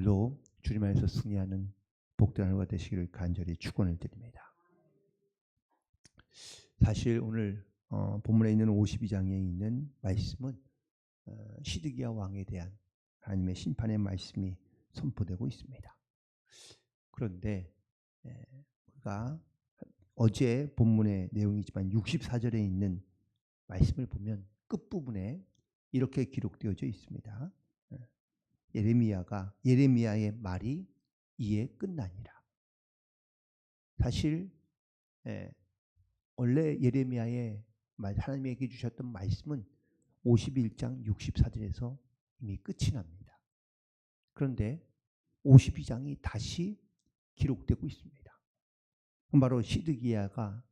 오늘도 주님 안에서 승리하는 복된 하루가 되시기를 간절히 축원을 드립니다. 사실 오늘 본문에 있는 52장에 있는 말씀은 시드기야 왕에 대한 하나님의 심판의 말씀이 선포되고 있습니다. 그런데 우리가 어제 본문의 내용이지만 64절에 있는 말씀을 보면 끝부분에 이렇게 기록되어져 있습니다. 예레미야의 말이 이에 끝나니라. 사실 원래 예레미야의 하나님에게 주셨던 말씀은 51장 64절에서 이미 끝이 납니다. 그런데 52장이 다시 기록되고 있습니다. 바로 시드기야가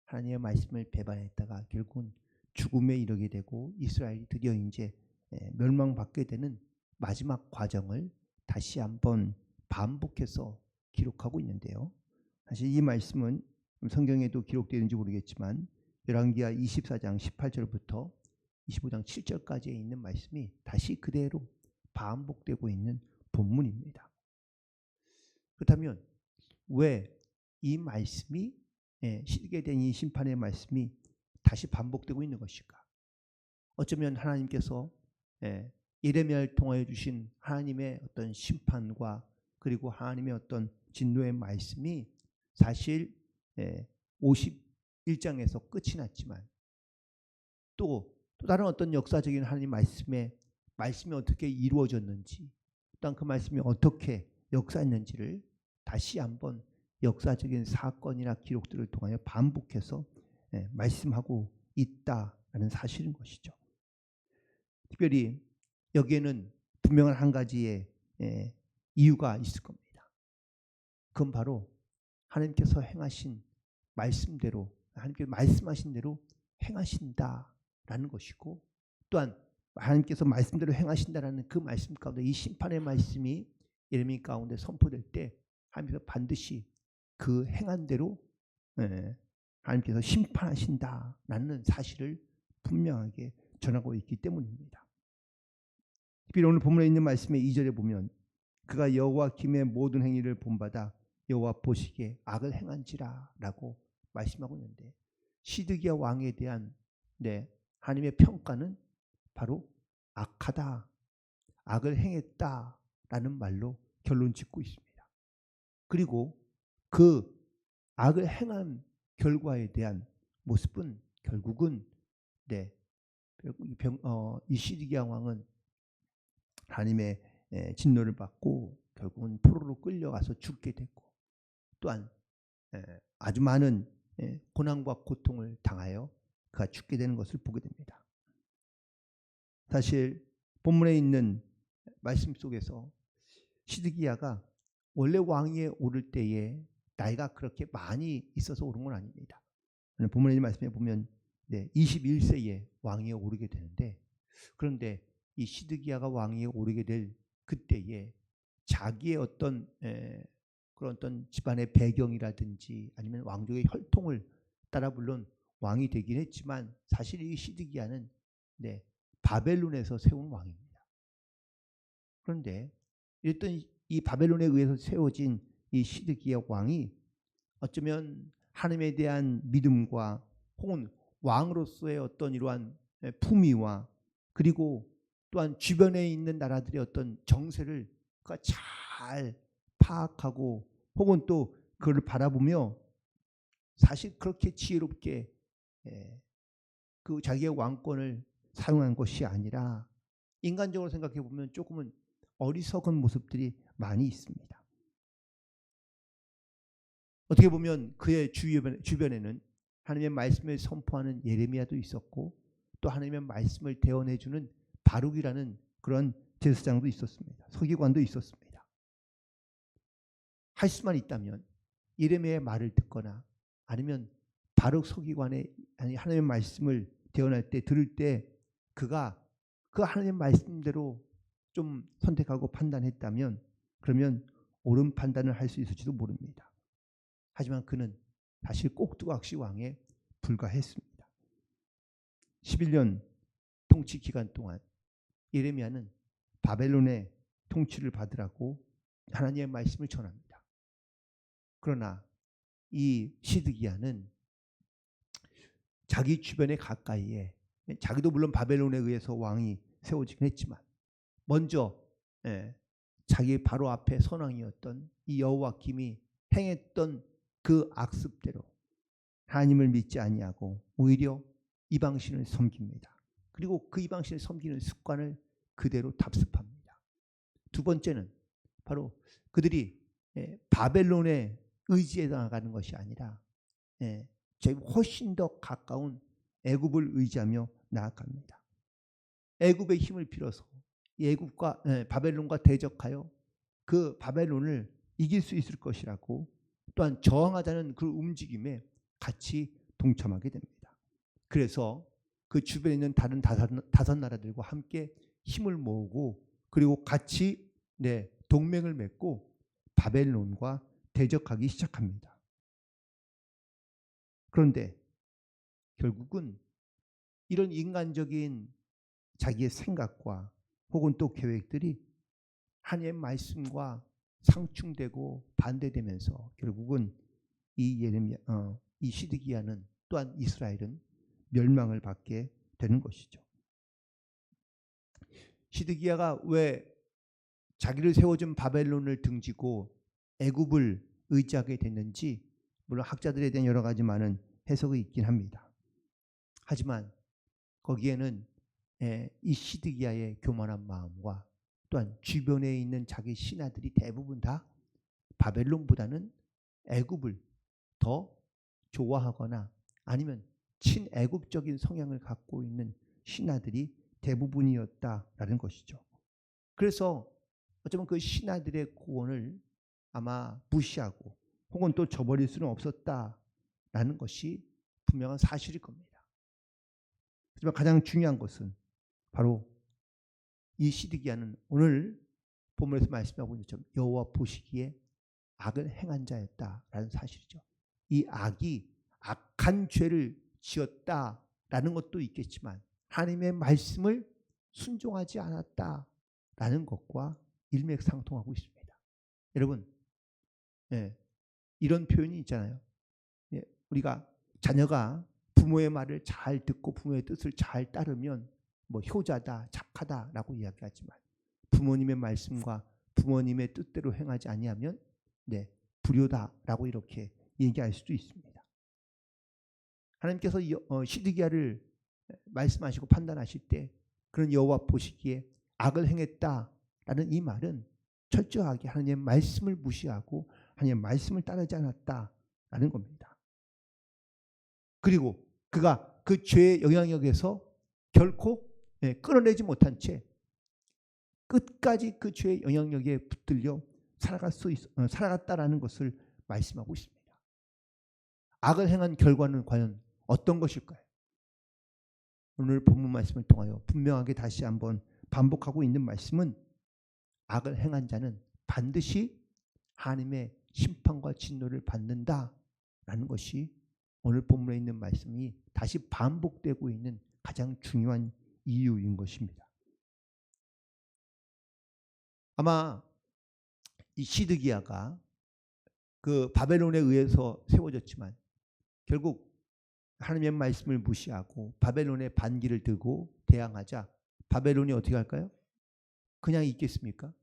하나님의 말씀을 배반했다가 결국은 죽음에 이르게 되고 이스라엘이 드디어 이제 멸망받게 되는 마지막 과정을 다시 한번 반복해서 기록하고 있는데요. 사실 이 말씀은 성경에도 기록되는지 모르겠지만 열왕기하 24장 18절부터 25장 7절까지에 있는 말씀이 다시 그대로 반복되고 있는 본문입니다. 그렇다면 왜 이 말씀이 시드기야에 대한 이 심판의 말씀이 다시 반복되고 있는 것일까? 어쩌면 하나님께서 예레미야를 통하여 주신 하나님의 어떤 심판과 그리고 하나님의 어떤 진노의 말씀이 사실 51장에서 끝이 났지만 또 다른 어떤 역사적인 하나님 말씀이 어떻게 이루어졌는지 또한 그 말씀이 어떻게 역사했는지를 다시 한번 역사적인 사건이나 기록들을 통하여 반복해서 말씀하고 있다라는 사실인 것이죠. 특별히 여기에는 분명한 한 가지의 이유가 있을 겁니다. 그건 바로 하나님께서 행하신 말씀대로 하나님께서 말씀하신 대로 행하신다라는 것이고 또한 하나님께서 말씀대로 행하신다라는 그 말씀 가운데 이 심판의 말씀이 예레미야 가운데 선포될 때 하나님께서 반드시 그 행한 대로 하나님께서 심판하신다라는 사실을 분명하게 전하고 있기 때문입니다. 특별히 오늘 본문에 있는 말씀의 2절에 보면 그가 여호와 김의 모든 행위를 본받아 여호와 보시기에 악을 행한지라 라고 말씀하고 있는데 시드기야 왕에 대한 하나님의 평가는 바로 악하다, 악을 행했다라는 말로 결론 짓고 있습니다. 그리고 그 악을 행한 결과에 대한 모습은 결국은 이 시드기야 왕은 하나님의 진노를 받고 결국은 포로로 끌려가서 죽게 됐고 또한 아주 많은 고난과 고통을 당하여 그가 죽게 되는 것을 보게 됩니다. 사실 본문에 있는 말씀 속에서 시드기야가 원래 왕위에 오를 때에 나이가 그렇게 많이 있어서 오른 건 아닙니다. 본문에 있는 말씀에 보면 21세에 왕위에 오르게 되는데 그런데 이 시드기야가 왕위에 오르게 될 그때에 자기의 어떤 그런 어떤 집안의 배경이라든지 아니면 왕족의 혈통을 따라 물론 왕이 되긴 했지만 사실 이 시드기야는 바벨론에서 세운 왕입니다. 그런데 이랬던 이 바벨론에 의해서 세워진 이 시드기야 왕이 어쩌면 하나님에 대한 믿음과 혹은 왕으로서의 어떤 이러한 품위와 그리고 또한 주변에 있는 나라들의 어떤 정세를 그가 잘 파악하고 혹은 또 그걸 바라보며 사실 그렇게 지혜롭게 그 자기의 왕권을 사용한 것이 아니라 인간적으로 생각해 보면 조금은 어리석은 모습들이 많이 있습니다. 어떻게 보면 그의 주변에는 하나님의 말씀을 선포하는 예레미야도 있었고 또 하나님의 말씀을 대언해주는 바룩이라는 그런 제사장도 있었습니다. 서기관도 있었습니다. 할 수만 있다면 예레미야의 말을 듣거나 아니면 바룩 서기관의 하나님의 말씀을 대언할 때 들을 때 그가 그 하나님의 말씀대로 좀 선택하고 판단했다면 그러면 옳은 판단을 할 수 있을지도 모릅니다. 하지만 그는 사실 꼭두각시 왕에 불과했습니다. 11년 통치 기간 동안 예레미야는 바벨론의 통치를 받으라고 하나님의 말씀을 전합니다. 그러나 이 시드기야는 자기 주변에 가까이에, 자기도 물론 바벨론에 의해서 왕이 세워지긴 했지만 먼저 자기 바로 앞에 선왕이었던 이 여호와김이 행했던 그 악습대로 하나님을 믿지 아니하고 오히려 이방신을 섬깁니다. 그리고 그 이방신을 섬기는 습관을 그대로 답습합니다. 두 번째는 바로 그들이 바벨론에 의지해 나가는 것이 아니라 훨씬 더 가까운 애굽을 의지하며 나아갑니다. 애굽의 힘을 빌어서 애굽과 바벨론과 대적하여 그 바벨론을 이길 수 있을 것이라고 또한 저항하자는 그 움직임에 같이 동참하게 됩니다. 그래서 그 주변에 있는 다른 다섯 나라들과 함께 힘을 모으고 그리고 같이 동맹을 맺고 바벨론과 대적하기 시작합니다. 그런데 결국은 이런 인간적인 자기의 생각과 혹은 또 계획들이 하나님의 말씀과 상충되고 반대되면서 결국은 이 시드기야는 또한 이스라엘은 멸망을 받게 되는 것이죠. 시드기야가 왜 자기를 세워준 바벨론을 등지고 애굽을 의지하게 됐는지 물론 학자들에 대한 여러 가지 많은 해석이 있긴 합니다. 하지만 거기에는 이 시드기야의 교만한 마음과 또한 주변에 있는 자기 신하들이 대부분 다 바벨론보다는 애굽을 더 좋아하거나 아니면 친애굽적인 성향을 갖고 있는 신하들이 대부분이었다라는 것이죠. 그래서 어쩌면 그 신하들의 고언을 아마 무시하고 혹은 또 저버릴 수는 없었다라는 것이 분명한 사실일 겁니다. 하지만 가장 중요한 것은 바로 이 시드기야는 오늘 본문에서 말씀하고 있는 것처럼 여호와 보시기에 악을 행한 자였다라는 사실이죠. 이 악이 악한 죄를 지었다라는 것도 있겠지만 하나님의 말씀을 순종하지 않았다라는 것과 일맥상통하고 있습니다. 여러분, 이런 표현이 있잖아요. 우리가 자녀가 부모의 말을 잘 듣고 부모의 뜻을 잘 따르면 효자다, 착하다라고 이야기하지만 부모님의 말씀과 부모님의 뜻대로 행하지 아니하면 불효다라고 이렇게 얘기할 수도 있습니다. 하나님께서 시드기야를 말씀하시고 판단하실 때 그런 여호와 보시기에 악을 행했다라는 이 말은 철저하게 하나님의 말씀을 무시하고 하나님의 말씀을 따르지 않았다라는 겁니다. 그리고 그가 그 죄의 영향력에서 결코 끌어내지 못한 채 끝까지 그 죄의 영향력에 붙들려 살아갔다라는 것을 말씀하고 있습니다. 악을 행한 결과는 과연 어떤 것일까요? 오늘 본문 말씀을 통하여 분명하게 다시 한번 반복하고 있는 말씀은 악을 행한 자는 반드시 하나님의 심판과 진노를 받는다라는 것이 오늘 본문에 있는 말씀이 다시 반복되고 있는 가장 중요한 이유인 것입니다. 아마 이 시드기야가 그 바벨론에 의해서 세워졌지만 결국 하나님의 말씀을 무시하고 바벨론의 반기를 들고 대항하자 바벨론이 어떻게 할까요? 그냥 있겠습니까?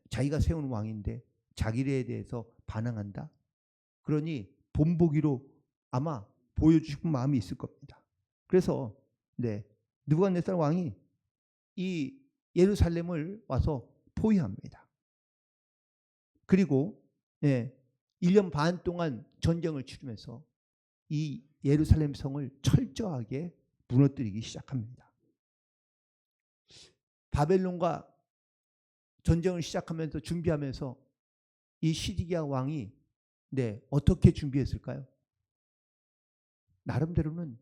자기가 세운 왕인데 자기에 대해서 반항한다? 그러니 본보기로 아마 보여주고 마음이 있을 겁니다. 그래서 느부갓네살 왕이 이 예루살렘을 와서 포위합니다. 그리고 1년 반 동안 전쟁을 치르면서 이 예루살렘 성을 철저하게 무너뜨리기 시작합니다. 바벨론과 전쟁을 시작하면서 준비하면서 이 시드기야 왕이 어떻게 준비했을까요? 나름대로는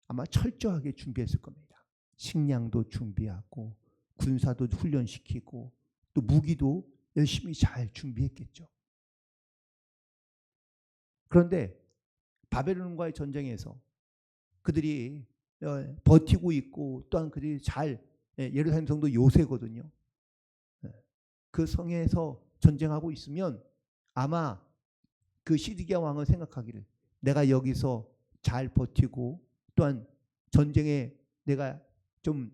아마 철저하게 준비했을 겁니다. 식량도 준비하고 군사도 훈련시키고 또 무기도 열심히 잘 준비했겠죠. 그런데 바벨론과의 전쟁에서 그들이 버티고 있고 또한 그들이 잘 예루살렘 성도 요새거든요. 그 성에서 전쟁하고 있으면 아마 그 시드기야 왕은 생각하기를 내가 여기서 잘 버티고 또한 전쟁에 내가 좀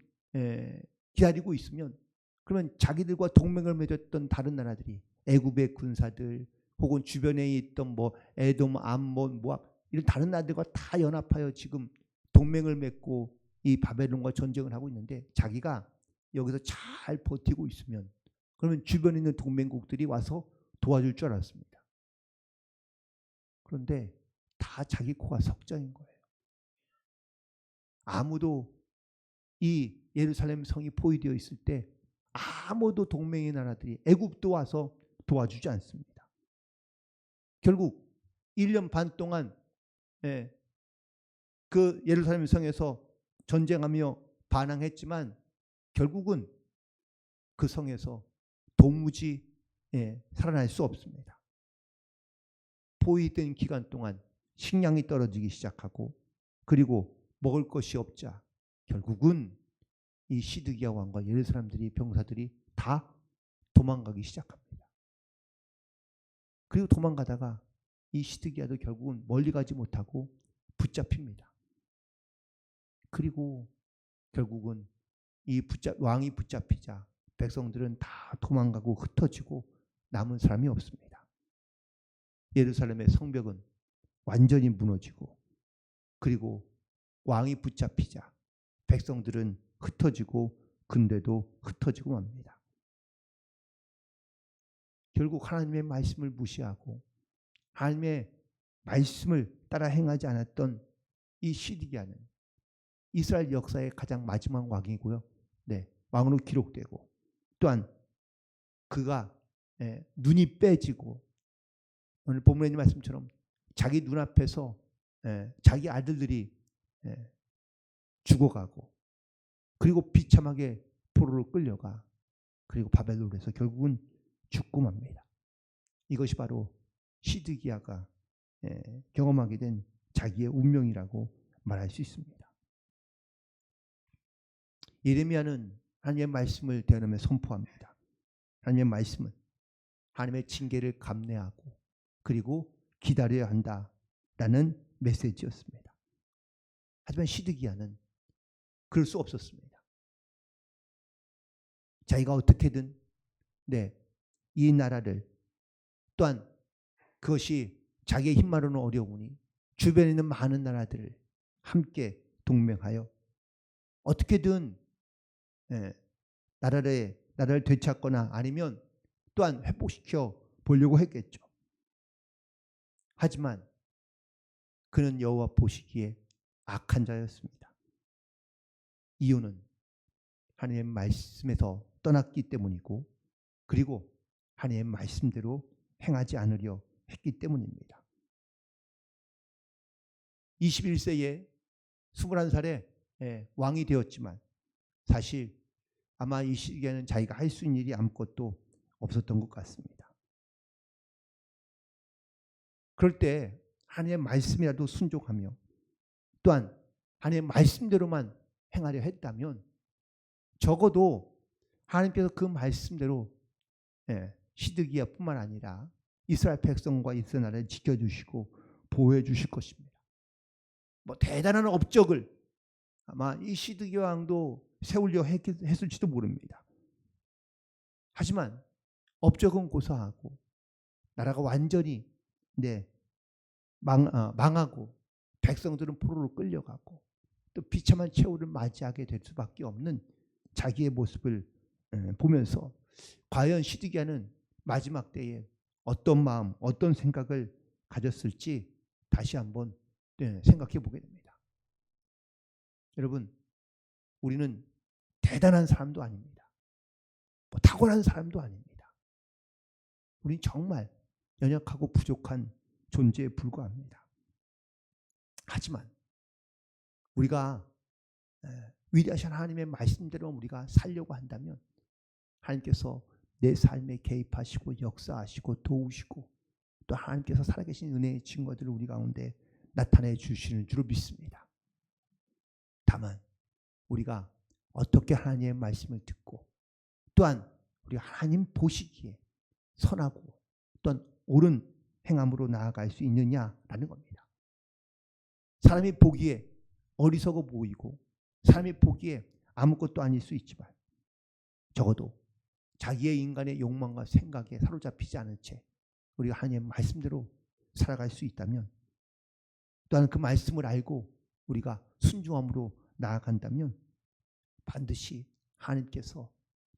기다리고 있으면 그러면 자기들과 동맹을 맺었던 다른 나라들이 애굽의 군사들 혹은 주변에 있던 뭐 에돔, 암몬, 모압 이런 다른 나라들과 다 연합하여 지금 동맹을 맺고 이 바벨론과 전쟁을 하고 있는데 자기가 여기서 잘 버티고 있으면 그러면 주변에 있는 동맹국들이 와서 도와줄 줄 알았습니다. 그런데 다 자기 코가 석장인 거예요. 아무도 이 예루살렘 성이 포위되어 있을 때 아무도 동맹의 나라들이 애굽도 와서 도와주지 않습니다. 결국 1년 반 동안 그 예루살렘 성에서 전쟁하며 반항했지만 결국은 그 성에서 도무지 살아날 수 없습니다. 포위된 기간 동안 식량이 떨어지기 시작하고 그리고 먹을 것이 없자 결국은 이 시드기야 왕과 예루살렘들이 병사들이 다 도망가기 시작합니다. 그리고 도망가다가 이 시드기야도 결국은 멀리 가지 못하고 붙잡힙니다. 그리고 결국은 이 왕이 붙잡히자 백성들은 다 도망가고 흩어지고 남은 사람이 없습니다. 예루살렘의 성벽은 완전히 무너지고 그리고 왕이 붙잡히자 백성들은 흩어지고 근대도 흩어지고 맙니다. 결국 하나님의 말씀을 무시하고 하나님의 말씀을 따라 행하지 않았던 이 시드기야는 이스라엘 역사의 가장 마지막 왕이고요. 왕으로 기록되고 또한 그가 눈이 빼지고 오늘 본문에 있는 말씀처럼 자기 눈앞에서 자기 아들들이 죽어가고 그리고 비참하게 포로로 끌려가 그리고 바벨론에서 결국은 죽고 맙니다. 이것이 바로 시드기야가 경험하게 된 자기의 운명이라고 말할 수 있습니다. 예레미야는 하나님의 말씀을 대언하며 선포합니다. 하나님의 말씀은 하나님의 징계를 감내하고 그리고 기다려야 한다라는 메시지였습니다. 하지만 시드기야는 그럴 수 없었습니다. 자기가 어떻게든 이 나라를 또한 그것이 자기의 힘만으로는 어려우니 주변에 있는 많은 나라들을 함께 동맹하여 어떻게든 나라를 되찾거나 아니면 또한 회복시켜 보려고 했겠죠. 하지만 그는 여호와 보시기에 악한 자였습니다. 이유는 하나님의 말씀에서 떠났기 때문이고 그리고 하나님의 말씀대로 행하지 않으려 했기 때문입니다. 21세에 21살에 왕이 되었지만 사실 아마 이 시기에는 자기가 할 수 있는 일이 아무것도 없었던 것 같습니다. 그럴 때 하나님의 말씀이라도 순종하며 또한 하나님의 말씀대로만 행하려 했다면 적어도 하나님께서 그 말씀대로 시드기야뿐만 아니라 이스라엘 백성과 이스라엘 나라를 지켜주시고 보호해 주실 것입니다. 뭐 대단한 업적을 아마 이 시드기야 왕도 세우려 했을지도 모릅니다. 하지만 업적은 고사하고 나라가 완전히 망하고 백성들은 포로로 끌려가고 또 비참한 최후를 맞이하게 될 수밖에 없는 자기의 모습을 보면서 과연 시드기야는 마지막 때에 어떤 마음, 어떤 생각을 가졌을지 다시 한번 생각해 보게 됩니다. 여러분, 우리는 대단한 사람도 아닙니다. 뭐 탁월한 사람도 아닙니다. 우리는 정말 연약하고 부족한 존재에 불과합니다. 하지만 우리가 위대하신 하나님의 말씀대로 우리가 살려고 한다면 하나님께서 내 삶에 개입하시고 역사하시고 도우시고 또 하나님께서 살아계신 은혜의 증거들을 우리 가운데 나타내 주시는 줄로 믿습니다. 다만 우리가 어떻게 하나님의 말씀을 듣고 또한 우리 하나님 보시기에 선하고 또한 옳은 행함으로 나아갈 수 있느냐라는 겁니다. 사람이 보기에 어리석어 보이고 사람이 보기에 아무것도 아닐 수 있지만 적어도 자기의 인간의 욕망과 생각에 사로잡히지 않은 채 우리가 하나님의 말씀대로 살아갈 수 있다면, 또한 그 말씀을 알고 우리가 순종함으로 나아간다면 반드시 하나님께서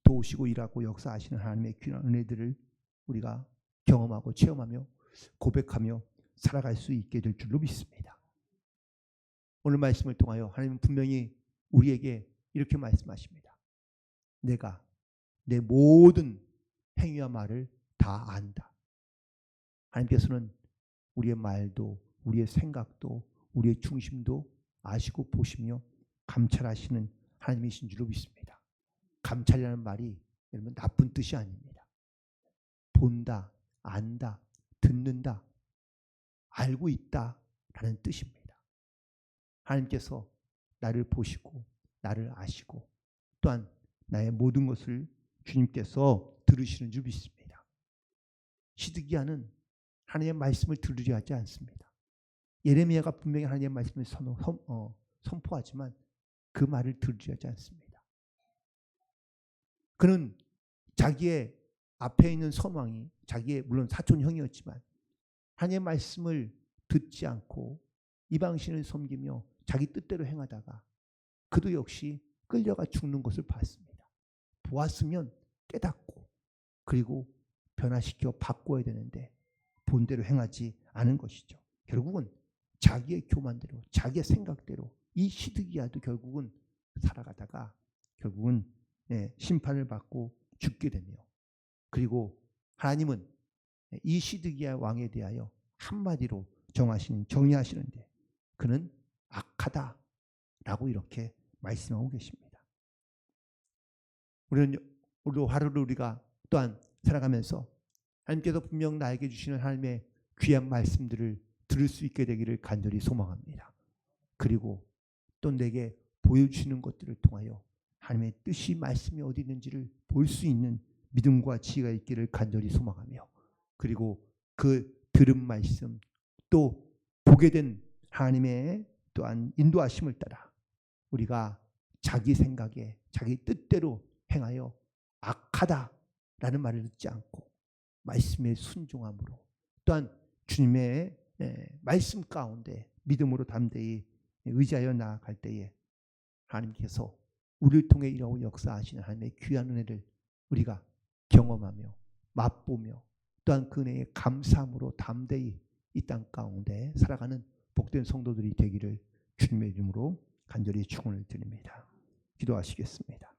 도우시고 일하고 역사하시는 하나님의 귀한 은혜들을 우리가 경험하고 체험하며 고백하며 살아갈 수 있게 될 줄로 믿습니다. 오늘 말씀을 통하여 하나님은 분명히 우리에게 이렇게 말씀하십니다. 내가 내 모든 행위와 말을 다 안다. 하나님께서는 우리의 말도 우리의 생각도 우리의 중심도 아시고 보시며 감찰하시는 하나님이신 줄로 믿습니다. 감찰이라는 말이 여러분 나쁜 뜻이 아닙니다. 본다, 안다, 듣는다, 알고 있다라는 뜻입니다. 하나님께서 나를 보시고 나를 아시고 또한 나의 모든 것을 주님께서 들으시는 줄 믿습니다. 시드기야는 하나님의 말씀을 들으려 하지 않습니다. 예레미야가 분명히 하나님의 말씀을 선포하지만 그 말을 들으려 하지 않습니다. 그는 자기의 앞에 있는 선왕이 자기의 물론 사촌 형이었지만 하나님의 말씀을 듣지 않고 이방신을 섬기며 자기 뜻대로 행하다가 그도 역시 끌려가 죽는 것을 봤습니다. 보았으면 깨닫고 그리고 변화시켜 바꿔야 되는데 본대로 행하지 않은 것이죠. 결국은 자기의 교만대로 자기의 생각대로 이 시드기야도 결국은 살아가다가 결국은 심판을 받고 죽게 되며, 그리고 하나님은 이 시드기야 왕에 대하여 한마디로 정의하시는데 그는 악하다라고 이렇게 말씀하고 계십니다. 우리는 오늘 하루를 우리가 또한 살아가면서 하나님께서 분명 나에게 주시는 하나님의 귀한 말씀들을 들을 수 있게 되기를 간절히 소망합니다. 그리고 또 내게 보여주시는 것들을 통하여 하나님의 뜻이 말씀이 어디 있는지를 볼 수 있는 믿음과 지혜가 있기를 간절히 소망하며, 그리고 그 들은 말씀 또 보게 된 하나님의 또한 인도하심을 따라 우리가 자기 생각에 자기 뜻대로 행하여 악하다라는 말을 듣지 않고 말씀에 순종함으로 또한 주님의 말씀 가운데 믿음으로 담대히 의지하여 나아갈 때에 하나님께서 우리를 통해 일하고 역사하시는 하나님의 귀한 은혜를 우리가 경험하며 맛보며 또한 그 은혜에 감사함으로 담대히 이 땅 가운데 살아가는 복된 성도들이 되기를 주님의 이름으로 간절히 축원을 드립니다. 기도하시겠습니다.